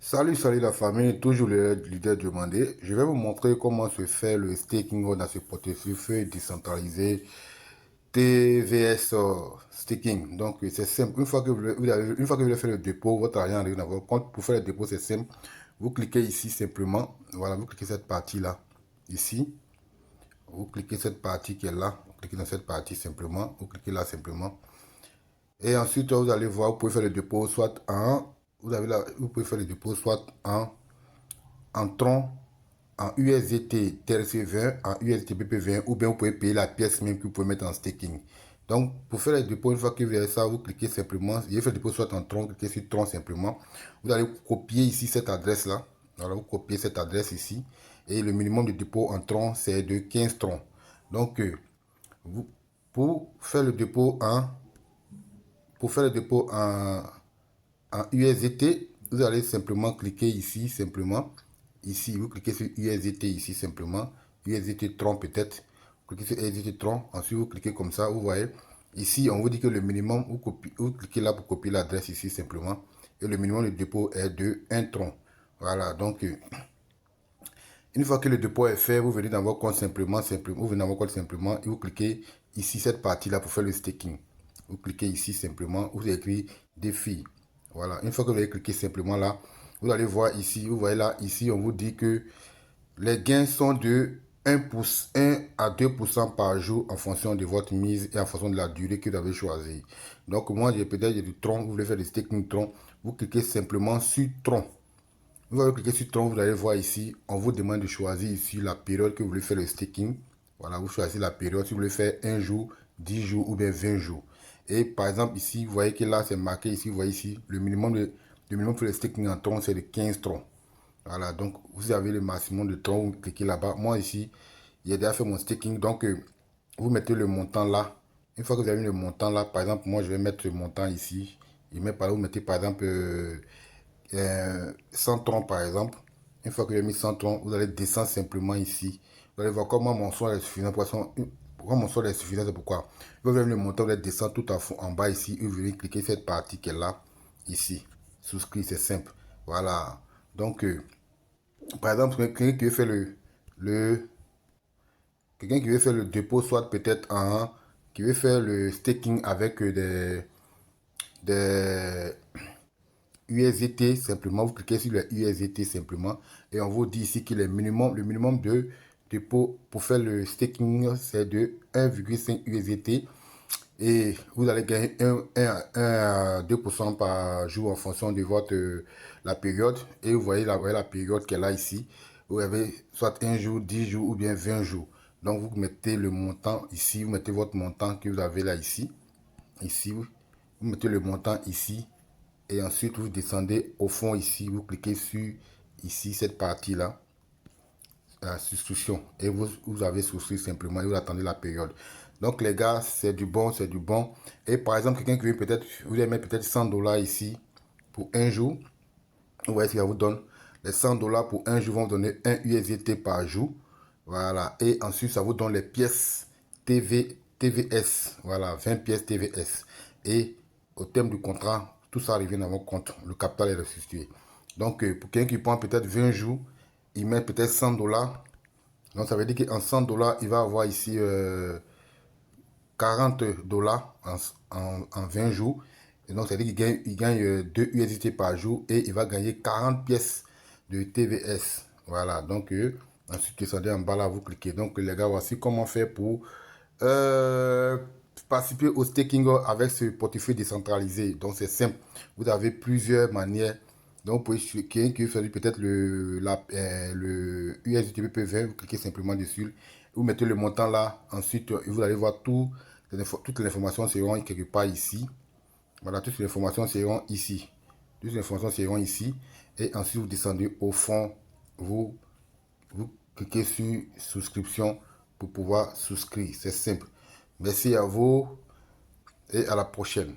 Salut la famille, toujours le leader demandé. Je vais vous montrer comment se fait le staking dans ce portefeuille décentralisé TVS staking. Donc c'est simple, une fois que vous avez fait le dépôt, votre argent arrive dans votre compte. Pour faire le dépôt, c'est simple. Vous cliquez ici simplement. Voilà, vous cliquez cette partie-là, ici. Vous cliquez cette partie qui est là. Vous cliquez dans cette partie simplement. Vous cliquez là simplement. Et ensuite, vous allez voir, vous pouvez faire le dépôt soit vous pouvez faire le dépôt soit en tronc, en USDT TRC20, en USDT BP20, ou bien vous pouvez payer la pièce même que vous pouvez mettre en staking. Donc, pour faire le dépôt, une fois que vous avez ça, vous cliquez simplement, il fait le dépôt soit en tronc, cliquez sur tronc simplement. Vous allez copier ici cette adresse-là. Alors, vous copiez cette adresse ici. Et le minimum de dépôt en tronc, c'est de 15 troncs. Donc, pour faire le dépôt en USDT, vous allez simplement cliquer ici, simplement. Ici, vous cliquez sur USDT ici, simplement. USDT Tron peut-être. Vous cliquez sur USDT Tron. Ensuite, vous cliquez comme ça, vous voyez. Ici, on vous dit que le minimum, vous cliquez là pour copier l'adresse ici, simplement. Et le minimum de dépôt est de 1 tron. Voilà, donc, une fois que le dépôt est fait, vous venez dans votre compte simplement, vous venez dans votre compte simplement et vous cliquez ici, cette partie-là pour faire le staking. Vous cliquez ici simplement, vous écrit défi. Voilà, une fois que vous avez cliqué simplement là, vous allez voir ici, vous voyez là, ici, on vous dit que les gains sont de 1 à 2% par jour en fonction de votre mise et en fonction de la durée que vous avez choisi. Donc, moi, j'ai peut-être du tronc, vous voulez faire du staking tronc, vous cliquez simplement sur tronc. Vous allez cliquer sur tronc, vous allez voir ici, on vous demande de choisir ici la période que vous voulez faire le staking. Voilà, vous choisissez la période, si vous voulez faire 1 jour, 10 jours ou bien 20 jours. Et par exemple ici, vous voyez que là c'est marqué ici, vous voyez ici, le minimum pour le staking en tronc c'est de 15 troncs. Voilà, donc vous avez le maximum de troncs, vous cliquez là-bas. Moi ici, j'ai déjà fait mon staking, donc vous mettez le montant là. Une fois que vous avez le montant là, par exemple, moi je vais mettre le montant ici. Vous mettez par exemple 100 troncs par exemple. Une fois que j'ai mis 100 troncs, vous allez descendre simplement ici. Vous allez voir comment mon son est suffisant. Pourquoi mon son est suffisant, c'est pourquoi. Vous allez le montant, vous allez descendre tout en bas ici. Et vous allez cliquer cette partie qui est là, ici. Souscrit, c'est simple. Voilà. Donc, par exemple, quelqu'un qui veut faire le quelqu'un qui veut faire le dépôt, soit peut-être qui veut faire le staking avec des USDT simplement, vous cliquez sur le USDT simplement et on vous dit ici que le minimum de dépôt pour faire le staking c'est de 1,5 USDT et vous allez gagner 1 à 2% par jour en fonction de la période et vous voyez la période qu'elle a ici. Vous avez soit 1 jour, 10 jours ou bien 20 jours. Donc vous mettez le montant ici, vous mettez votre montant que vous avez là ici. Ici, vous mettez le montant ici et ensuite vous descendez au fond ici, vous cliquez sur ici cette partie là, la souscription et vous avez souscrit simplement et vous attendez la période. Donc les gars, c'est du bon, c'est du bon. Et par exemple, quelqu'un qui veut peut-être, vous allez mettre peut-être 100 $ ici pour 1 jour. Vous voyez ce qu'il vous donne. Les 100 $ pour 1 jour vont donner 1 USDT par jour. Voilà. Et ensuite, ça vous donne les pièces TVS. Voilà, 20 pièces TVS. Et au terme du contrat, tout ça revient dans votre compte. Le capital est restitué. Donc, pour quelqu'un qui prend peut-être 20 jours, il met peut-être 100 $. Donc, ça veut dire qu'en 100 $, il va avoir ici 40 $ en 20 jours. Et donc, ça veut dire qu'il gagne 2 USDT par jour et il va gagner 40 pièces de TVS. Voilà, donc ensuite, descendez en bas là, vous cliquez. Donc, les gars, voici comment faire pour euh, participer au staking avec ce portefeuille décentralisé. Donc, c'est simple. Vous avez plusieurs manières. Donc, vous pouvez qui fait peut-être le USDT BP20, vous cliquez simplement dessus, vous mettez le montant là, ensuite vous allez voir toutes les informations seront quelque part ici. Voilà, toutes les informations seront ici. Toutes les informations seront ici. Et ensuite, vous descendez au fond, vous, vous cliquez sur souscription pour pouvoir souscrire. C'est simple. Merci à vous et à la prochaine.